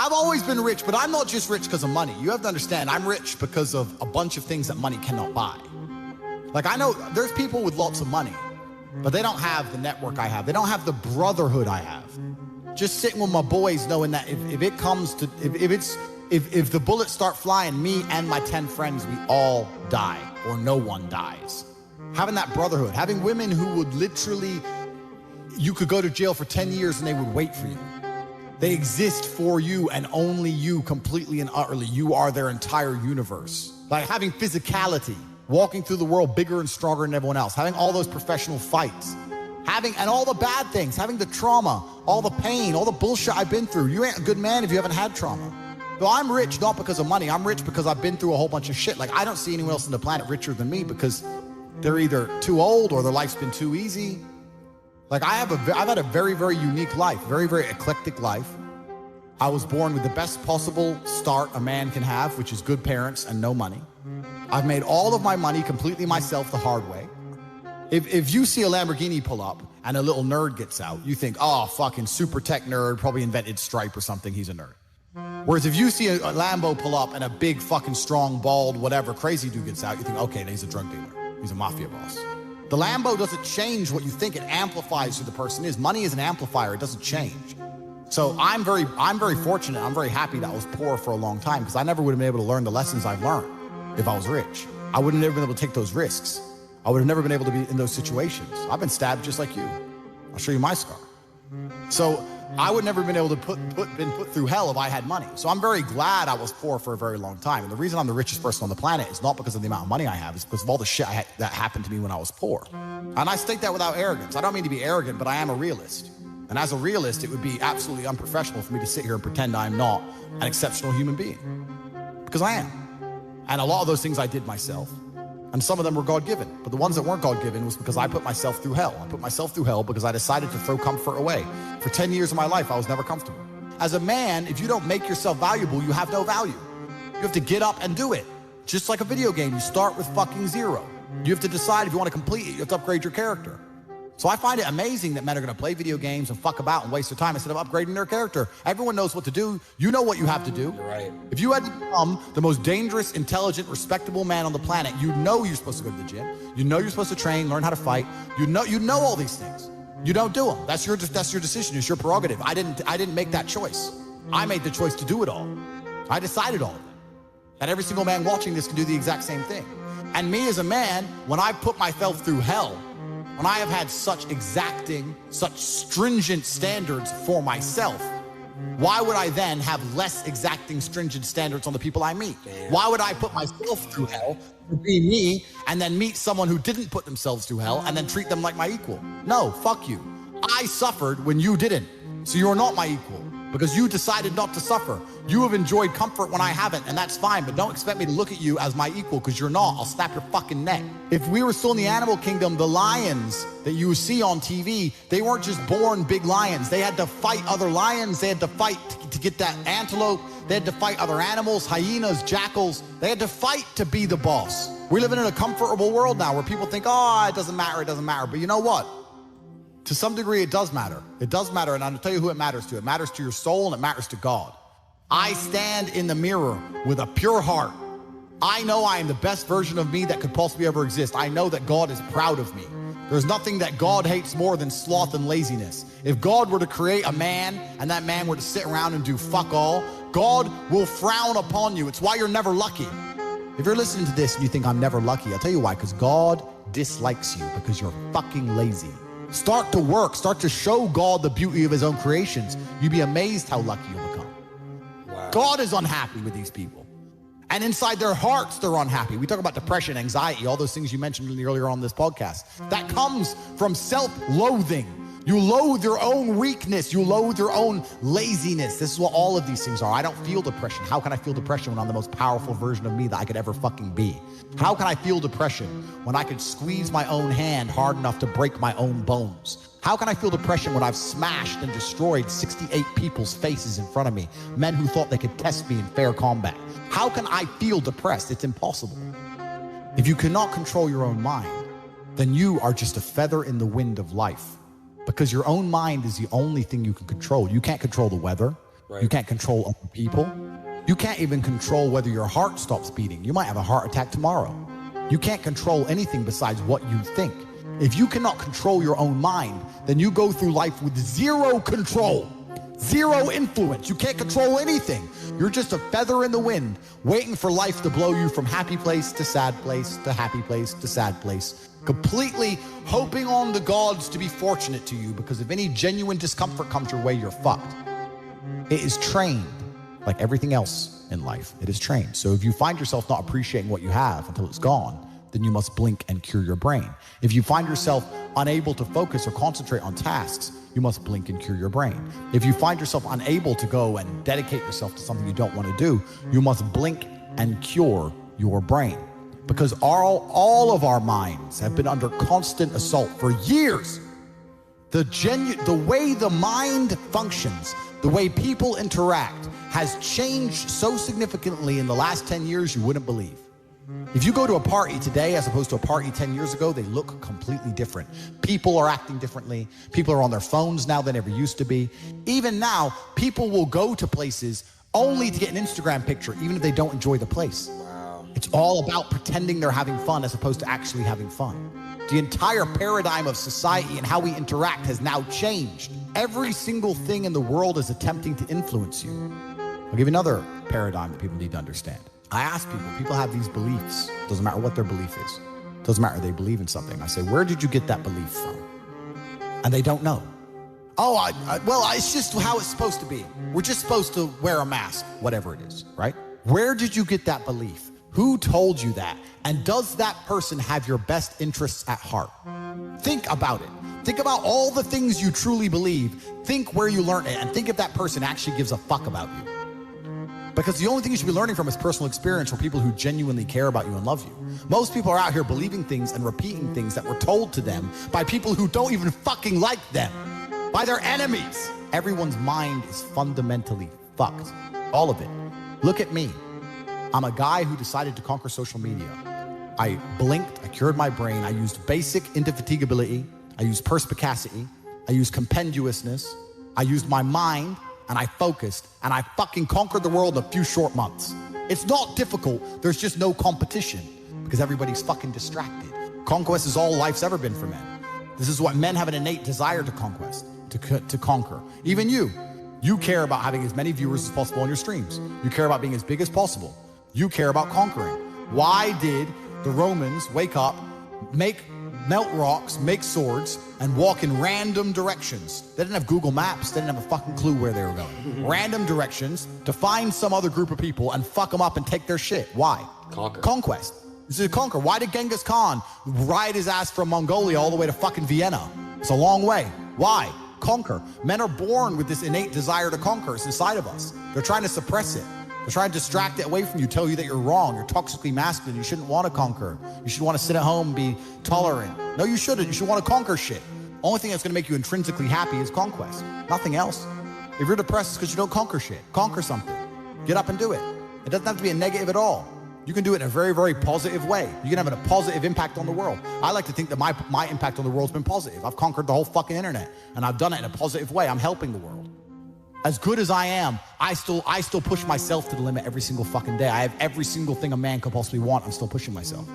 I've always been rich, but I'm not just rich because of money. You have to understand, I'm rich because of a bunch of things that money cannot buy. Like, I know there's people with lots of money, but they don't have the network I have. They don't have the brotherhood I have. Just sitting with my boys knowing that if it comes to, if the bullets start flying, me and my 10 friends, we all die or no one dies. Having that brotherhood, having women who would literally, you could go to jail for 10 years and they would wait for you. They exist for you and only you, completely and utterly. You are their entire universe. Like having physicality, walking through the world bigger and stronger than everyone else, having all those professional fights, and all the bad things, having the trauma, all the pain, all the bullshit I've been through. You ain't a good man if you haven't had trauma. So I'm rich not because of money. I'm rich because I've been through a whole bunch of shit. Like, I don't see anyone else on the planet richer than me because they're either too old or their life's been too easy. Like, I've had a very, very unique life, very, very eclectic life. I was born with the best possible start a man can have, which is good parents and no money. I've made all of my money completely myself the hard way. If you see a Lamborghini pull up and a little nerd gets out, you think, oh, fucking super tech nerd, probably invented Stripe or something, he's a nerd. Whereas if you see a Lambo pull up and a big fucking strong, bald, whatever crazy dude gets out, you think, okay, he's a drug dealer. He's a mafia boss. The Lambo doesn't change what you think. It amplifies who the person is. Money is an amplifier. It doesn't change. So I'm very fortunate. I'm very happy that I was poor for a long time because I never would have been able to learn the lessons I've learned if I was rich. I would have never been able to take those risks. I would have never been able to be in those situations. I've been stabbed just like you. I'll show you my scar. So I would never have been able to been put through hell if I had money. So I'm very glad I was poor for a very long time. And the reason I'm the richest person on the planet is not because of the amount of money I have, it's because of all the shit that happened to me when I was poor. And I state that without arrogance. I don't mean to be arrogant, but I am a realist. And as a realist, it would be absolutely unprofessional for me to sit here and pretend I'm not an exceptional human being. Because I am. And a lot of those things I did myself. And some of them were God-given. But the ones that weren't God-given was because I put myself through hell. I put myself through hell because I decided to throw comfort away. For 10 years of my life, I was never comfortable. As a man, if you don't make yourself valuable, you have no value. You have to get up and do it. Just like a video game, you start with fucking zero. You have to decide if you want to complete it, you have to upgrade your character. So I find it amazing that men are going to play video games and fuck about and waste their time instead of upgrading their character. Everyone knows what to do. You know what you have to do. You're right. If you had to become the most dangerous, intelligent, respectable man on the planet, you know you're supposed to go to the gym. You know you're supposed to train, learn how to fight. You know all these things. You don't do them. That's your decision. It's your prerogative. I didn't make that choice. I made the choice to do it all. I decided all of it. That every single man watching this can do the exact same thing. And me as a man, when I put myself through hell, when I have had such exacting, such stringent standards for myself, why would I then have less exacting, stringent standards on the people I meet? Why would I put myself through hell to be me and then meet someone who didn't put themselves through hell and then treat them like my equal? No, fuck you. I suffered when you didn't. So you're not my equal because you decided not to suffer. You have enjoyed comfort when I haven't, and that's fine, but don't expect me to look at you as my equal because you're not. I'll snap your fucking neck. If we were still in the animal kingdom, the lions that you see on TV, they weren't just born big lions. They had to fight other lions. They had to fight to get that antelope. They had to fight other animals, hyenas, jackals. They had to fight to be the boss. We're living in a comfortable world now where people think, oh, it doesn't matter, it doesn't matter. But you know what? To some degree, it does matter. It does matter, and I'll tell you who it matters to. It matters to your soul, and it matters to God. I stand in the mirror with a pure heart. I know I am the best version of me that could possibly ever exist. I know that God is proud of me. There's nothing that God hates more than sloth and laziness. If God were to create a man, and that man were to sit around and do fuck all, God will frown upon you. It's why you're never lucky. If you're listening to this and you think I'm never lucky, I'll tell you why, because God dislikes you because you're fucking lazy. Start to work, start to show God the beauty of his own creations. You'd be amazed how lucky you'll become. Wow. God is unhappy with these people. And inside their hearts, they're unhappy. We talk about depression, anxiety, all those things you mentioned earlier on this podcast. That comes from self-loathing. You loathe your own weakness. You loathe your own laziness. This is what all of these things are. I don't feel depression. How can I feel depression when I'm the most powerful version of me that I could ever fucking be? How can I feel depression when I could squeeze my own hand hard enough to break my own bones? How can I feel depression when I've smashed and destroyed 68 people's faces in front of me, men who thought they could test me in fair combat? How can I feel depressed? It's impossible. If you cannot control your own mind, then you are just a feather in the wind of life. Because your own mind is the only thing you can control. You can't control the weather. You can't control other people. You can't even control whether your heart stops beating. You might have a heart attack tomorrow. You can't control anything besides what you think. If you cannot control your own mind, then you go through life with zero control, zero influence. You can't control anything. You're just a feather in the wind, waiting for life to blow you from happy place to sad place to happy place to sad place, completely hoping on the gods to be fortunate to you, because if any genuine discomfort comes your way, you're fucked. It is trained, like everything else in life. It is trained. So if you find yourself not appreciating what you have until it's gone, then you must blink and cure your brain. If you find yourself unable to focus or concentrate on tasks, you must blink and cure your brain. If you find yourself unable to go and dedicate yourself to something you don't want to do, you must blink and cure your brain. Because all of our minds have been under constant assault for years. The way the mind functions, the way people interact, has changed so significantly in the last 10 years you wouldn't believe. If you go to a party today as opposed to a party 10 years ago, they look completely different. People are acting differently. People are on their phones now than ever used to be. Even now, people will go to places only to get an Instagram picture, even if they don't enjoy the place. Wow. It's all about pretending they're having fun as opposed to actually having fun. The entire paradigm of society and how we interact has now changed. Every single thing in the world is attempting to influence you. I'll give you another paradigm that people need to understand. I ask people have these beliefs. Doesn't matter what their belief is. Doesn't matter, they believe in something. I say, where did you get that belief from? And they don't know. Oh, well, it's just how it's supposed to be. We're just supposed to wear a mask, whatever it is, right? Where did you get that belief? Who told you that? And does that person have your best interests at heart? Think about it. Think about all the things you truly believe. Think where you learned it, and think if that person actually gives a fuck about you. Because the only thing you should be learning from is personal experience from people who genuinely care about you and love you. Most people are out here believing things and repeating things that were told to them by people who don't even fucking like them, by their enemies. Everyone's mind is fundamentally fucked. All of it. Look at me. I'm a guy who decided to conquer social media. I blinked, I cured my brain, I used basic indefatigability, I used perspicacity, I used compendiousness, I used my mind, and I focused, and I fucking conquered the world in a few short months. It's not difficult, there's just no competition, because everybody's fucking distracted. Conquest is all life's ever been for men. This is what men have an innate desire to conquer. Even you care about having as many viewers as possible on your streams. You care about being as big as possible. You care about conquering. Why did the Romans wake up, melt rocks, make swords, and walk in random directions? They didn't have Google Maps. They didn't have a fucking clue where they were going. Random directions to find some other group of people and fuck them up and take their shit. Why? Conquer. Conquest. This is a conquer. Why did Genghis Khan ride his ass from Mongolia all the way to fucking Vienna? It's a long way. Why? Conquer. Men are born with this innate desire to conquer. It's inside of us. They're trying to suppress it. They're trying to distract it away from you, tell you that you're wrong, you're toxically masculine, you shouldn't want to conquer. You should want to sit at home and be tolerant. No, you shouldn't. You should want to conquer shit. Only thing that's going to make you intrinsically happy is conquest. Nothing else. If you're depressed, it's because you don't conquer shit. Conquer something. Get up and do it. It doesn't have to be a negative at all. You can do it in a very, very positive way. You can have a positive impact on the world. I like to think that my impact on the world's been positive. I've conquered the whole fucking internet, and I've done it in a positive way. I'm helping the world. As good as I am, I still push myself to the limit every single fucking day. I have every single thing a man could possibly want. I'm still pushing myself.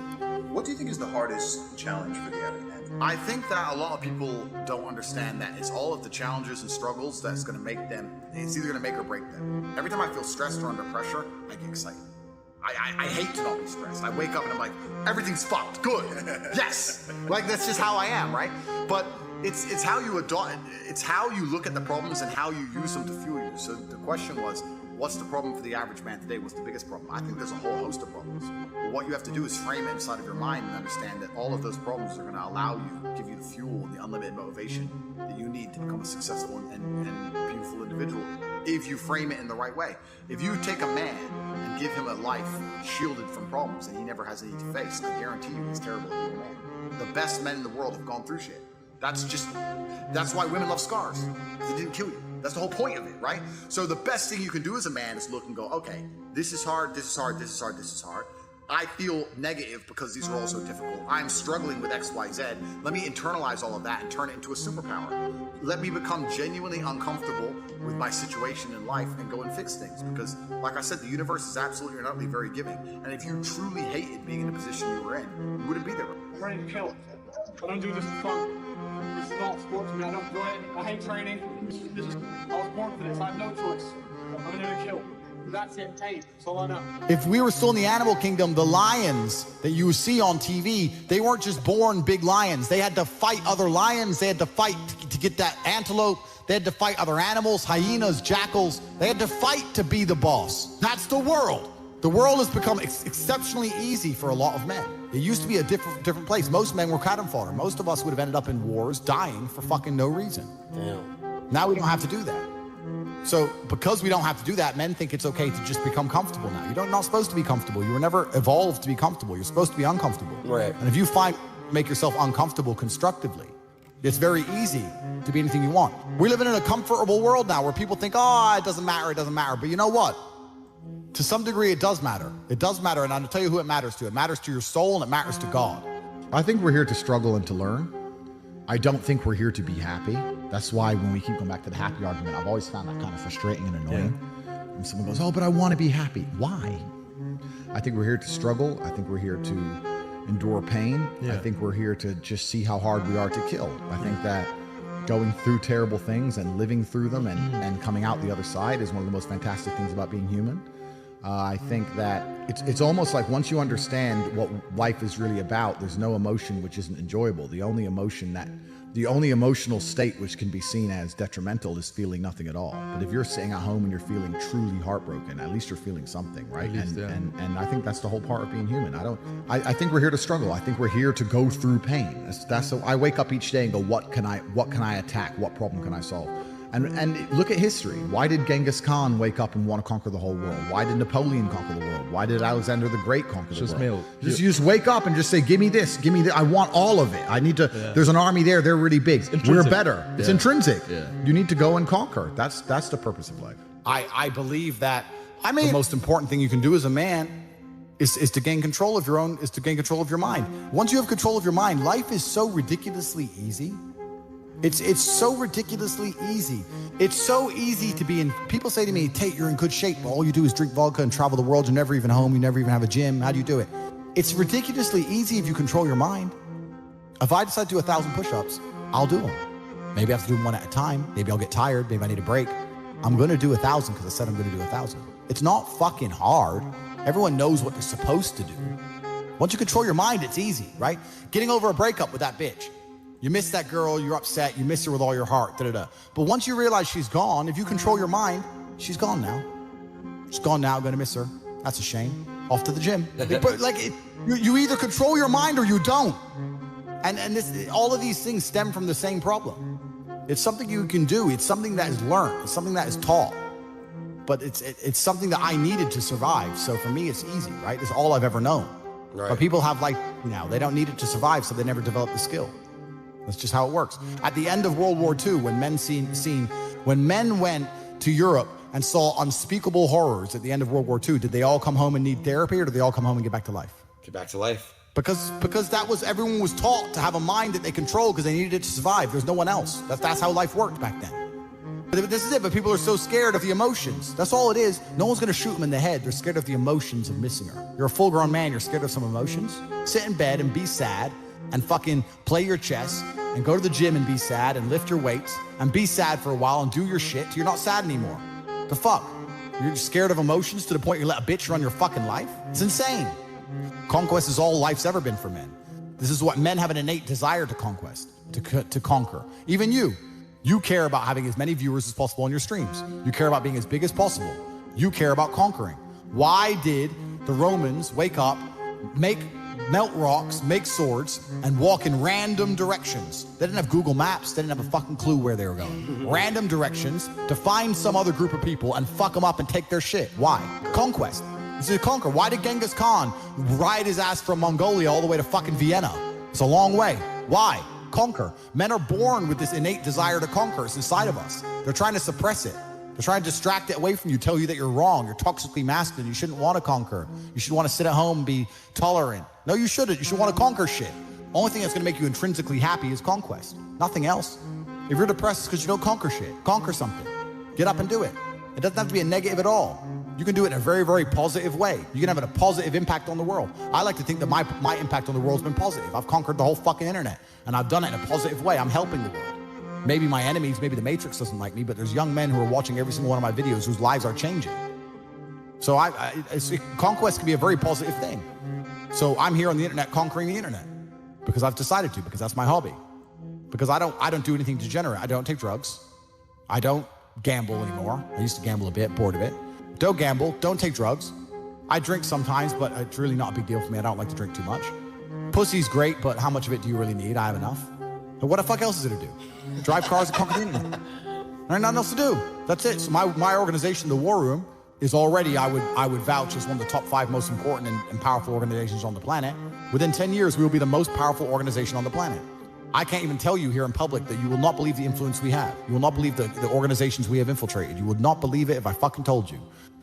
What do you think is the hardest challenge for the average man? I think that a lot of people don't understand that it's all of the challenges and struggles that's going to make them, it's either going to make or break them. Every time I feel stressed or under pressure, I get excited. I hate to not be stressed. I wake up and I'm like, everything's fucked, good, yes. Like, that's just how I am, right? But it's how you adopt, it's how you look at the problems and how you use them to fuel you. So the question was, what's the problem for the average man today? What's the biggest problem? I think there's a whole host of problems. But what you have to do is frame it inside of your mind and understand that all of those problems are going to allow you, give you the fuel and the unlimited motivation that you need to become a successful and beautiful individual if you frame it in the right way. If you take a man and give him a life shielded from problems and he never has any to face, I guarantee you he's terrible as a man. The best men in the world have gone through shit. That's why women love scars. It didn't kill you. That's the whole point of it, right? So the best thing you can do as a man is look and go, okay, this is hard, this is hard, this is hard, this is hard. I feel negative because these are all so difficult. I'm struggling with X, Y, Z. Let me internalize all of that and turn it into a superpower. Let me become genuinely uncomfortable with my situation in life and go and fix things. Because, like I said, the universe is absolutely and utterly very giving. And if you truly hated being in the position you were in, you wouldn't be there. I'm ready to kill. I don't do this for fun. This is all sport to me. I don't enjoy it. I hate training. I was born for this. I have no choice. I'm in there to kill. That's it. Hey, that's all I know. If we were still in the animal kingdom, the lions that you see on TV, they weren't just born big lions. They had to fight other lions. They had to fight to get that antelope. They had to fight other animals, hyenas, jackals. They had to fight to be the boss. That's the world. The world has become exceptionally easy for a lot of men. It used to be a different place. Most men were cannon fodder. Most of us would have ended up in wars, dying for fucking no reason. Damn. Now we don't have to do that. So because we don't have to do that, men think it's okay to just become comfortable now. You're not supposed to be comfortable. You were never evolved to be comfortable. You're supposed to be uncomfortable. Right. And if you make yourself uncomfortable constructively, it's very easy to be anything you want. We're living in a comfortable world now where people think, oh, it doesn't matter, it doesn't matter. But you know what? To some degree, it does matter. It does matter, and I'll tell you who it matters to. It matters to your soul, and it matters to God. I think we're here to struggle and to learn. I don't think we're here to be happy. That's why when we keep going back to the happy argument, I've always found that kind of frustrating and annoying. Yeah. When someone goes, oh, but I want to be happy. Why? I think we're here to struggle. I think we're here to endure pain. Yeah. I think we're here to just see how hard we are to kill. I think that going through terrible things and living through them and coming out the other side is one of the most fantastic things about being human. I think that it's almost like once you understand what life is really about, there's no emotion which isn't enjoyable. The only emotional state which can be seen as detrimental is feeling nothing at all. But if you're sitting at home and you're feeling truly heartbroken, at least you're feeling something, right? And I think that's the whole part of being human. I think we're here to struggle. I think we're here to go through pain. That's I wake up each day and go, what can I attack? What problem can I solve? And look at history. Why did Genghis Khan wake up and want to conquer the whole world? Why did Napoleon conquer the world? Why did Alexander the Great conquer the world? You just wake up and just say, give me this, give me that. I want all of it. I need to, there's an army there, they're really big. We're better. Yeah. It's intrinsic. Yeah. You need to go and conquer. That's the purpose of life. I believe that, the most important thing you can do as a man is to gain control of your mind. Once you have control of your mind, life is so ridiculously easy. It's so ridiculously easy. It's so easy to be in. People say to me, Tate, you're in good shape, but all you do is drink vodka and travel the world. You're never even home. You never even have a gym. How do you do it? It's ridiculously easy if you control your mind. If I decide to do 1,000 push-ups, I'll do them. Maybe I have to do them one at a time. Maybe I'll get tired. Maybe I need a break. I'm going to do 1,000 because I said I'm going to do 1,000. It's not fucking hard. Everyone knows what they're supposed to do. Once you control your mind, it's easy, right? Getting over a breakup with that bitch. You miss that girl, you're upset, you miss her with all your heart, da-da-da. But once you realize she's gone, if you control your mind, she's gone now. She's gone now, gonna miss her. That's a shame. Off to the gym. You either control your mind or you don't. And all of these things stem from the same problem. It's something you can do. It's something that is learned. It's something that is taught. But it's something that I needed to survive. So for me, it's easy, right? It's all I've ever known. Right. But people have they don't need it to survive, so they never develop the skill. That's just how it works. At the end of World War II, when men went to Europe and saw unspeakable horrors at the end of World War II, did they all come home and need therapy, or did they all come home and get back to life? Get back to life. Because everyone was taught to have a mind that they control because they needed it to survive. There's no one else. That's how life worked back then. But this is it. But people are so scared of the emotions. That's all it is. No one's going to shoot them in the head. They're scared of the emotions of missing her. You're a full-grown man. You're scared of some emotions. Sit in bed and be sad and fucking play your chess and go to the gym and be sad and lift your weights and be sad for a while and do your shit till you're not sad anymore. The fuck? You're scared of emotions to the point you let a bitch run your fucking life? It's insane. Conquest is all life's ever been for men. This is what men have an innate desire to conquest, to conquer. Even you care about having as many viewers as possible on your streams. You care about being as big as possible. You care about conquering. Why did the Romans wake up, melt rocks, make swords, and walk in random directions? They didn't have Google Maps. They didn't have a fucking clue where they were going. Random directions to find some other group of people and fuck them up and take their shit. Why? Conquest. This is a conquer. Why did Genghis Khan ride his ass from Mongolia all the way to fucking Vienna? It's a long way. Why? Conquer. Men are born with this innate desire to conquer. It's inside of us. They're trying to suppress it. They're trying to distract it away from you, tell you that you're wrong. You're toxically masculine. You shouldn't want to conquer. You should want to sit at home and be tolerant. No, you shouldn't. You should want to conquer shit. Only thing that's going to make you intrinsically happy is conquest. Nothing else. If you're depressed, it's because you don't conquer shit. Conquer something. Get up and do it. It doesn't have to be a negative at all. You can do it in a very, very positive way. You can have a positive impact on the world. I like to think that my impact on the world has been positive. I've conquered the whole fucking internet, and I've done it in a positive way. I'm helping the world. Maybe my enemies, maybe the Matrix doesn't like me, but there's young men who are watching every single one of my videos whose lives are changing. So conquest can be a very positive thing. So I'm here on the internet conquering the internet because I've decided to, because that's my hobby. Because I don't do anything degenerate. I don't take drugs. I don't gamble anymore. I used to gamble a bit, bored of it. Don't gamble, don't take drugs. I drink sometimes, but it's really not a big deal for me. I don't like to drink too much. Pussy's great, but how much of it do you really need? I have enough. But what the fuck else is it to do? Drive cars and conquer the internet. There ain't nothing else to do. That's it. So my organization, the War Room, is already, I would vouch, as one of the top 5 most important and powerful organizations on the planet. Within 10 years, we will be the most powerful organization on the planet. I can't even tell you here in public that you will not believe the influence we have. You will not believe the organizations we have infiltrated. You would not believe it if I fucking told you.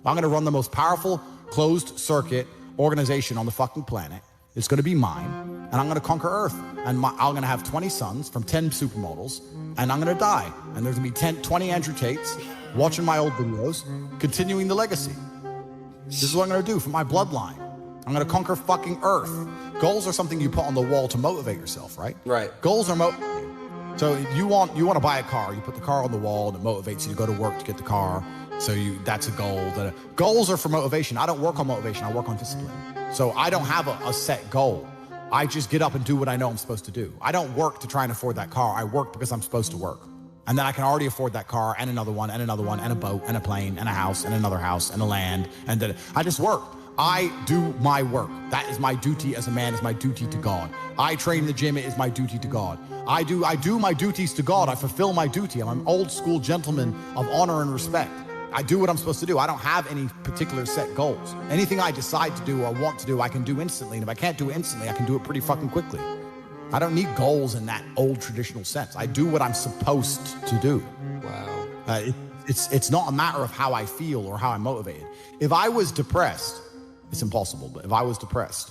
I'm gonna run the most powerful closed circuit organization on the fucking planet. It's gonna be mine, and I'm gonna conquer Earth. And I'm gonna have 20 sons from 10 supermodels, and I'm gonna die. And there's gonna be 20 Andrew Tates watching my old videos, continuing the legacy. This is what I'm gonna do for my bloodline. I'm gonna conquer fucking Earth. Goals are something you put on the wall to motivate yourself, right? Right. Goals are motivating. So you want to buy a car, you put the car on the wall and it motivates you to go to work to get the car. So that's a goal. Goals are for motivation. I don't work on motivation, I work on discipline. So I don't have a set goal. I just get up and do what I know I'm supposed to do. I don't work to try and afford that car. I work because I'm supposed to work. And then I can already afford that car and another one and another one and a boat and a plane and a house and another house and a land. And then I just work. I do my work. That is my duty as a man, is my duty to God. I train in the gym, it is my duty to God. I do my duties to God. I fulfill my duty. I'm an old school gentleman of honor and respect. I do what I'm supposed to do. I don't have any particular set goals. Anything I decide to do or want to do, I can do instantly. And if I can't do it instantly, I can do it pretty fucking quickly. I don't need goals in that old traditional sense. I do what I'm supposed to do. Wow. It's not a matter of how I feel or how I'm motivated. If I was depressed, it's impossible, but if I was depressed,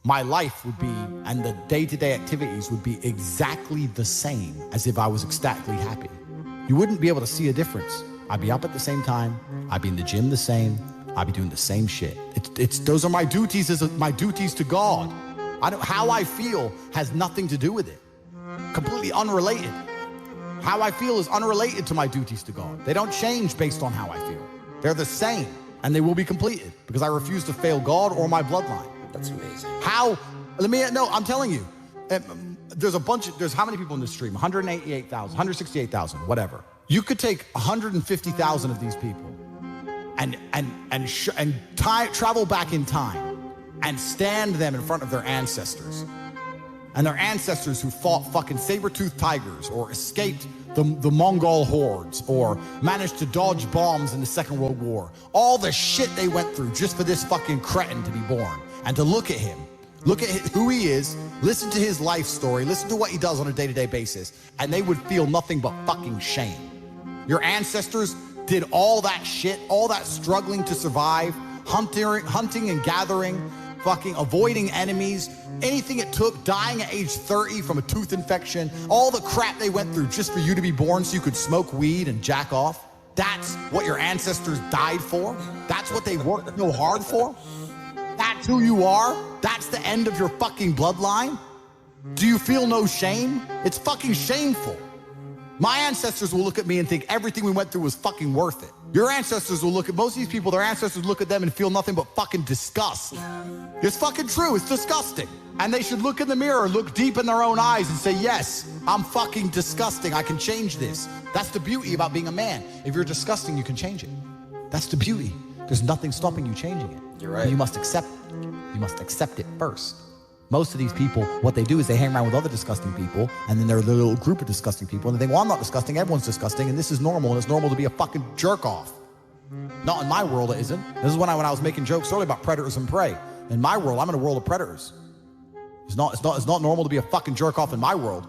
my life would be, and the day-to-day activities would be exactly the same as if I was ecstatically happy. You wouldn't be able to see a difference. I'd be up at the same time. I'd be in the gym the same. I'd be doing the same shit. Those are my duties my duties to God. How I feel has nothing to do with it. Completely unrelated. How I feel is unrelated to my duties to God. They don't change based on how I feel. They're the same, and they will be completed because I refuse to fail God or my bloodline. That's amazing. I'm telling you, there's how many people in this stream? 188,000, 168,000, whatever. You could take 150,000 of these people and travel back in time and stand them in front of their ancestors. And their ancestors who fought fucking saber-toothed tigers or escaped the Mongol hordes or managed to dodge bombs in the Second World War. All the shit they went through just for this fucking cretin to be born. And to look at him, look at who he is, listen to his life story, listen to what he does on a day-to-day basis, and they would feel nothing but fucking shame. Your ancestors did all that shit, all that struggling to survive, hunting and gathering, fucking avoiding enemies, anything it took, dying at age 30 from a tooth infection, all the crap they went through just for you to be born so you could smoke weed and jack off. That's what your ancestors died for. That's what they worked so hard for. That's who you are. That's the end of your fucking bloodline. Do you feel no shame? It's fucking shameful. My ancestors will look at me and think everything we went through was fucking worth it. Your ancestors will look at, most of these people, their ancestors look at them and feel nothing but fucking disgust. It's fucking true, it's disgusting. And they should look in the mirror, look deep in their own eyes and say, yes, I'm fucking disgusting, I can change this. That's the beauty about being a man. If you're disgusting, you can change it. That's the beauty. There's nothing stopping you changing it. You're right. You must accept it. You must accept it first. Most of these people, what they do is they hang around with other disgusting people, and then they're a little group of disgusting people, and they think, well, I'm not disgusting, everyone's disgusting, and this is normal, and it's normal to be a fucking jerk off. Not in my world, it isn't. This is when I was making jokes earlier about predators and prey. In my world, I'm in a world of predators. It's not normal to be a fucking jerk off in my world.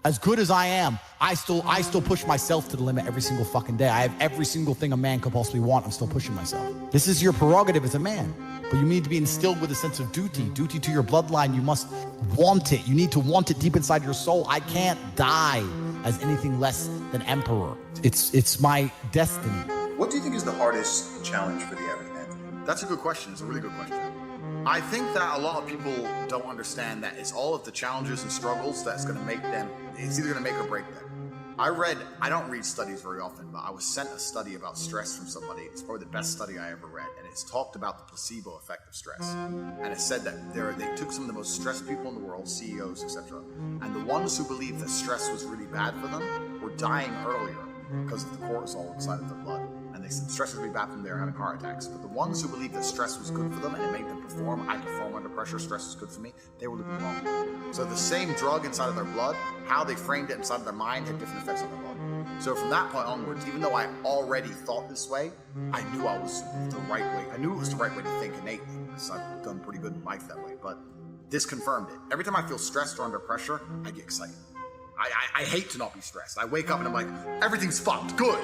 As good as I am, I still push myself to the limit every single fucking day. I have every single thing a man could possibly want. I'm still pushing myself. This is your prerogative as a man, but you need to be instilled with a sense of duty to your bloodline. You must want it. You need to want it deep inside your soul. I can't die as anything less than emperor. It's my destiny. What do you think is the hardest challenge for the average man? That's a good question. It's a really good question. I think that a lot of people don't understand that it's all of the challenges and struggles that's going to make them, it's either going to make or break them. I don't read studies very often, but I was sent a study about stress from somebody. It's probably the best study I ever read, and it's talked about the placebo effect of stress. And it said that they took some of the most stressed people in the world, CEOs, etc., and the ones who believed that stress was really bad for them were dying earlier because of the cortisol inside of their blood. And they said stress was really bad for them, they were having heart attacks. But the ones who believed that stress was good for them and it made them perform, I perform under pressure, stress is good for me, they were living long. So the same drug inside of their blood, how they framed it inside of their mind had different effects on their body. So from that point onwards, even though I already thought this way, I knew I was the right way. I knew it was the right way to think innately, because I've done pretty good in life that way. But this confirmed it. Every time I feel stressed or under pressure, I get excited. I hate to not be stressed. I wake up and I'm like, everything's fucked. Good.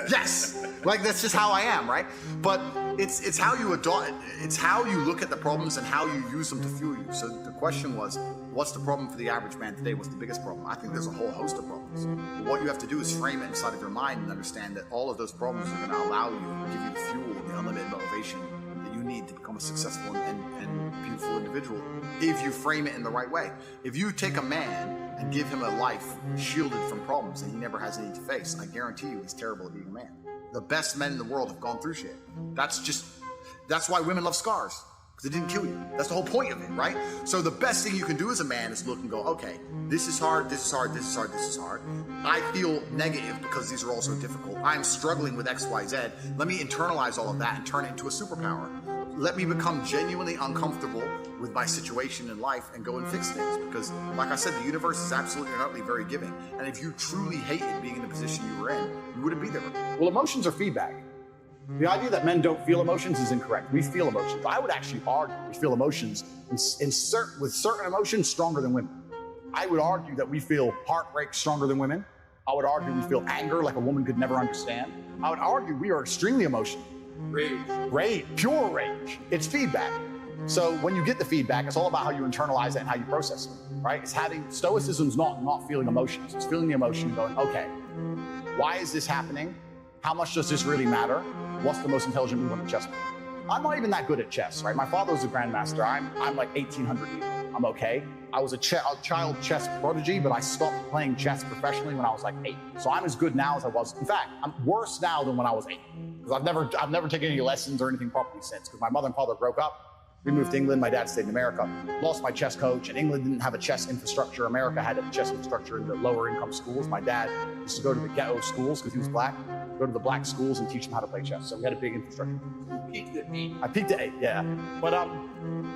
Yes. Like, that's just how I am, right? But it's how you adopt it. It's how you look at the problems and how you use them to fuel you. So the question was, what's the problem for the average man today? What's the biggest problem? I think there's a whole host of problems. But what you have to do is frame it inside of your mind and understand that all of those problems are going to allow you, give you the fuel, the unlimited motivation that you need to become a successful and beautiful individual if you frame it in the right way. If you take a man and give him a life shielded from problems that he never has any to face, I guarantee you he's terrible at being a man. The best men in the world have gone through shit. That's why women love scars, because it didn't kill you. That's the whole point of it, right? So the best thing you can do as a man is look and go, okay, this is hard, this is hard, this is hard, this is hard. I feel negative because these are all so difficult. I'm struggling with X, Y, Z. Let me internalize all of that and turn it into a superpower. Let me become genuinely uncomfortable with my situation in life and go and fix things. Because, like I said, the universe is absolutely and utterly very giving. And if you truly hated being in the position you were in, you wouldn't be there. Well, emotions are feedback. The idea that men don't feel emotions is incorrect. We feel emotions. I would actually argue we feel emotions with certain emotions stronger than women. I would argue that we feel heartbreak stronger than women. I would argue we feel anger like a woman could never understand. I would argue we are extremely emotional. Rage, pure rage. It's feedback. So when you get the feedback, it's all about how you internalize it and how you process it, right? It's stoicism's not feeling emotions. It's feeling the emotion and going, okay, why is this happening? How much does this really matter? What's the most intelligent move on the chessboard? I'm not even that good at chess, right? My father was a grandmaster. I'm like 1800 even. I'm okay. I was a child chess prodigy, but I stopped playing chess professionally when I was like 8. So I'm as good now as I was. In fact, I'm worse now than when I was 8. Because I've never taken any lessons or anything properly since. Because my mother and father broke up. We moved to England. My dad stayed in America. Lost my chess coach, and England didn't have a chess infrastructure. America had a chess infrastructure in the lower income schools. My dad used to go to the ghetto schools because he was black. Go to the black schools and teach them how to play chess. So we had a big infrastructure. You peaked at 8. I peaked at 8, yeah. But